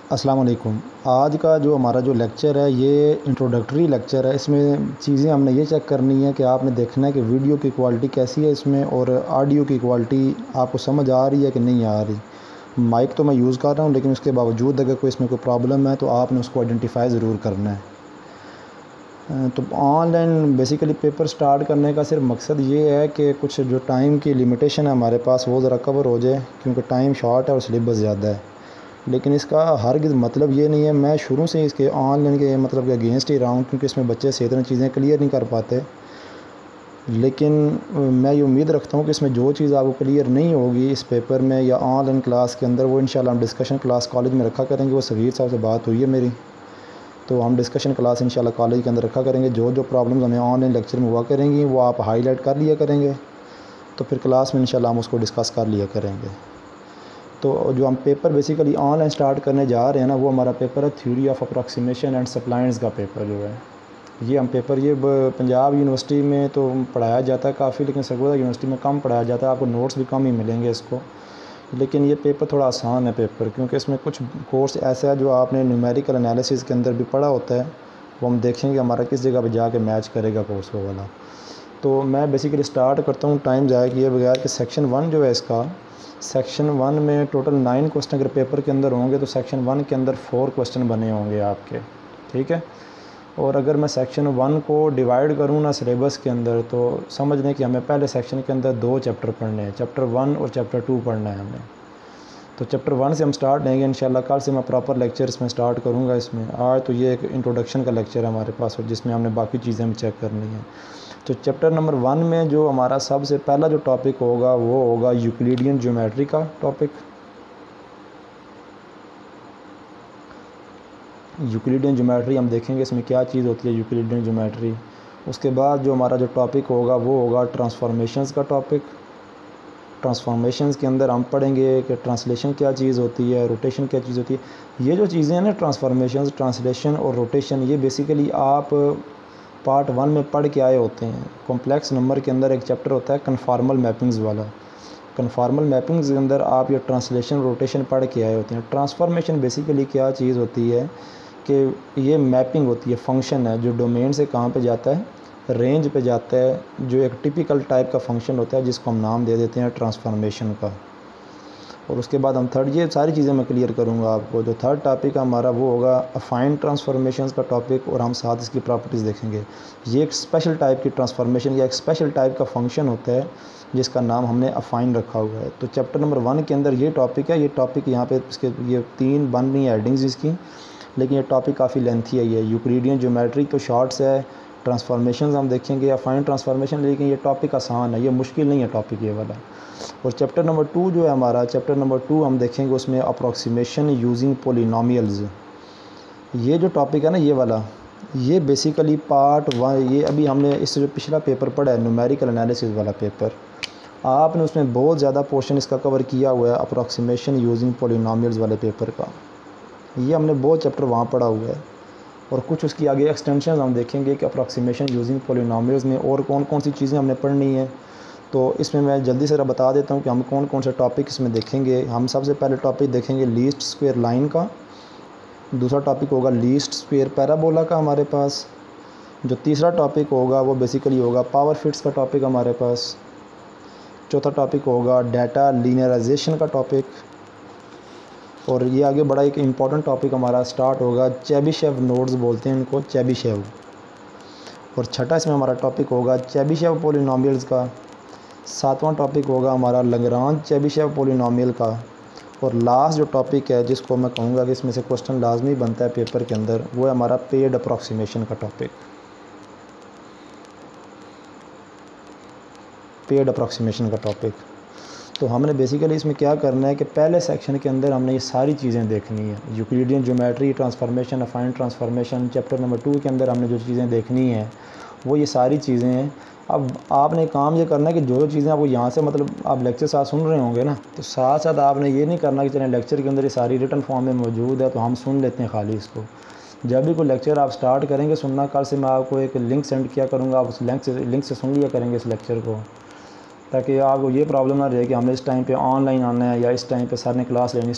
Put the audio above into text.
अस्सलाम वालेकुम। आज का जो हमारा जो लेक्चर है ये इंट्रोडक्टरी लेक्चर है। इसमें चीज़ें हमने ये चेक करनी है कि आपने देखना है कि वीडियो की क्वालिटी कैसी है इसमें और ऑडियो की क्वालिटी आपको समझ आ रही है कि नहीं आ रही। माइक तो मैं यूज़ कर रहा हूँ, लेकिन उसके बावजूद अगर कोई इसमें कोई प्रॉब्लम है तो आपने उसको आइडेंटिफाई ज़रूर करना है। तो ऑनलाइन बेसिकली पेपर स्टार्ट करने का सिर्फ मकसद ये है कि कुछ जो टाइम की लिमिटेशन है हमारे पास वो ज़रा कवर हो जाए, क्योंकि टाइम शॉर्ट है और सिलेबस ज़्यादा है। लेकिन इसका हरगिज़ मतलब ये नहीं है, मैं शुरू से इसके ऑनलाइन के मतलब के अगेंस्ट ही रहा हूँ, क्योंकि इसमें बच्चे सही तरह चीज़ें क्लियर नहीं कर पाते। लेकिन मैं ये उम्मीद रखता हूँ कि इसमें जो चीज़ आपको क्लियर नहीं होगी इस पेपर में या ऑनलाइन क्लास के अंदर, वो इंशाल्लाह हम डिस्कशन क्लास कॉलेज में रखा करेंगे। वो सगीर साहब से बात हुई है मेरी, तो हम डिस्कशन क्लास इंशाल्लाह कॉलेज के अंदर रखा करेंगे। जो जो प्रॉब्लम्स हमें ऑनलाइन लेक्चर में हुआ करेंगी वो आप हाईलाइट कर लिया करेंगे, तो फिर क्लास में इंशाल्लाह हम उसको डिस्कस कर लिया करेंगे। तो जो हम पेपर बेसिकली ऑनलाइन स्टार्ट करने जा रहे हैं ना, वो हमारा पेपर है थ्योरी ऑफ अप्रॉक्सीमेशन एंड सप्लायंस का पेपर जो है। ये हम पेपर ये पंजाब यूनिवर्सिटी में तो पढ़ाया जाता है काफ़ी, लेकिन सरगोदा यूनिवर्सिटी में कम पढ़ाया जाता है। आपको नोट्स भी कम ही मिलेंगे इसको। लेकिन ये पेपर थोड़ा आसान है पेपर, क्योंकि इसमें कुछ कोर्स ऐसा है जो आपने न्यूमेरिकल एनालिसिस के अंदर भी पढ़ा होता है। वो हम देखेंगे हमारा किस जगह पे जाके मैच करेगा कोर्स वो वाला। तो मैं बेसिकली स्टार्ट करता हूँ टाइम ज़ाया किए बगैर कि सेक्शन 1 जो है इसका, सेक्शन 1 में टोटल 9 क्वेश्चन अगर पेपर के अंदर होंगे तो सेक्शन 1 के अंदर 4 क्वेश्चन बने होंगे आपके, ठीक है। और अगर मैं सेक्शन 1 को डिवाइड करूँ ना सिलेबस के अंदर, तो समझ लें कि हमें पहले सेक्शन के अंदर 2 चैप्टर पढ़ने हैं, चैप्टर 1 और चैप्टर 2 पढ़ना है हमें। तो चैप्टर 1 से हम स्टार्ट लेंगे इंशाल्लाह। कल से मैं प्रॉपर लेक्चर इसमें स्टार्ट करूँगा इसमें। आज तो ये एक इंट्रोडक्शन का लेक्चर है हमारे पास, और जिसमें हमने बाकी चीज़ें हम चेक करनी है। तो चैप्टर नंबर 1 में जो हमारा सबसे पहला जो टॉपिक होगा वो होगा यूक्लिडियन ज्योमेट्री का टॉपिक। यूक्लिडियन ज्योमेट्री हम देखेंगे इसमें क्या चीज़ होती है यूक्लिडियन ज्योमेट्री। उसके बाद जो हमारा जो टॉपिक होगा वो होगा ट्रांसफॉर्मेशंस का टॉपिक। ट्रांसफॉर्मेशंस के अंदर हम पढ़ेंगे कि ट्रांसलेशन क्या चीज़ होती है, रोटेशन क्या चीज़ होती है। ये जो चीज़ें हैं ना, ट्रांसफॉर्मेशंस, ट्रांसलेशन और रोटेशन, ये बेसिकली आप पार्ट 1 में पढ़ के आए होते हैं। कॉम्प्लेक्स नंबर के अंदर एक चैप्टर होता है कन्फॉर्मल मैपिंग्स वाला। कन्फॉर्मल मैपिंग्स के अंदर आप ये ट्रांसलेशन रोटेशन पढ़ के आए होते हैं। ट्रांसफॉर्मेशन बेसिकली क्या चीज़ होती है कि ये मैपिंग होती है, फंक्शन है जो डोमेन से कहाँ पे जाता है, रेंज पे जाता है, जो एक टिपिकल टाइप का फंक्शन होता है जिसको हम नाम दे देते हैं ट्रांसफॉर्मेशन का। और उसके बाद हम थर्ड, ये सारी चीज़ें मैं क्लियर करूँगा आपको। जो थर्ड टॉपिक हमारा वो होगा अफाइन ट्रांसफॉर्मेशंस का टॉपिक, और हम साथ इसकी प्रॉपर्टीज़ देखेंगे। ये एक स्पेशल टाइप की ट्रांसफॉर्मेशन या एक स्पेशल टाइप का फंक्शन होता है जिसका नाम हमने अफाइन रखा हुआ है। तो चैप्टर नंबर 1 के अंदर ये टॉपिक है। ये टॉपिक यहाँ पे इसके ये 3 बन रही है हेडिंग्स इसकी, लेकिन ये टॉपिक काफ़ी लेंथी है। ये यूक्लिडियन ज्योमेट्री तो शॉर्ट्स है, ट्रांसफॉर्मेशंस हम देखेंगे, अफाइन ट्रांसफॉर्मेशन, लेकिन ये टॉपिक आसान है, ये मुश्किल नहीं है टॉपिक ये वाला। और चैप्टर नंबर 2 जो है हमारा, चैप्टर नंबर 2 हम देखेंगे उसमें अप्रॉक्सीमेशन यूजिंग पोलिनोमियल्स। ये जो टॉपिक है ना ये वाला, ये बेसिकली पार्ट 1, ये अभी हमने इससे जो पिछला पेपर पढ़ा है न्यूमेरिकल एनालिसिस वाला पेपर, आपने उसमें बहुत ज़्यादा पोर्शन इसका कवर किया हुआ है अप्रॉक्सीमेशन यूजिंग पोलिनोमियल्स वाले पेपर का। ये हमने बहुत चैप्टर वहाँ पढ़ा हुआ है, और कुछ उसकी आगे एक्सटेंशन हम देखेंगे कि अप्रॉक्सीमेशन यूजिंग पोलिनोमियल्स में और कौन कौन सी चीज़ें हमने पढ़नी है। तो इसमें मैं जल्दी से बता देता हूँ कि हम कौन कौन से टॉपिक इसमें देखेंगे। हम सबसे पहले टॉपिक देखेंगे लीस्ट स्क्वायर लाइन का। दूसरा टॉपिक होगा लीस्ट स्क्वायर पैराबोला का हमारे पास। जो तीसरा टॉपिक होगा वो बेसिकली होगा पावर फिट्स का टॉपिक हमारे पास। चौथा टॉपिक होगा डाटा लीनियराइजेशन का टॉपिक। और ये आगे बड़ा एक इम्पॉर्टेंट टॉपिक हमारा स्टार्ट होगा, चेबिशेव नोड्स बोलते हैं इनको, चेबिशेव। और छठा इसमें हमारा टॉपिक होगा चेबिशेव पोलिनोमियल्स का। सातवां टॉपिक होगा हमारा लैग्रांज चेबिशेव पोलिनोमियल का। और लास्ट जो टॉपिक है जिसको मैं कहूँगा कि इसमें से क्वेश्चन लाजमी बनता है पेपर के अंदर, वो है हमारा पेड अप्रॉक्सीमेशन का टॉपिक। पेड अप्रॉक्सीमेशन का टॉपिक। तो हमने बेसिकली इसमें क्या करना है कि पहले सेक्शन के अंदर हमने ये सारी चीज़ें देखनी है, Euclidean geometry, transformation, अफाइन transformation. Chapter number 2 के अंदर हमने जो चीज़ें देखनी है वो ये सारी चीज़ें हैं। अब आपने काम ये करना है कि जो चीज़ें आपको यहाँ से मतलब आप लेक्चर साथ सुन रहे होंगे ना, तो साथ साथ आपने ये नहीं करना कि चलें लेक्चर के अंदर ये सारी रिटन फॉर्म में मौजूद है तो हम सुन लेते हैं खाली इसको। जब भी कोई लेक्चर आप स्टार्ट करेंगे सुनना, कल से मैं आपको एक लिंक सेंड किया करूँगा, आप उस लिंक से सुन लिया करेंगे इस लेक्चर को, ताकि आपको ये प्रॉब्लम ना रहे कि हमने इस टाइम पे ऑनलाइन आना है या इस टाइम पे सर ने क्लास लेनी।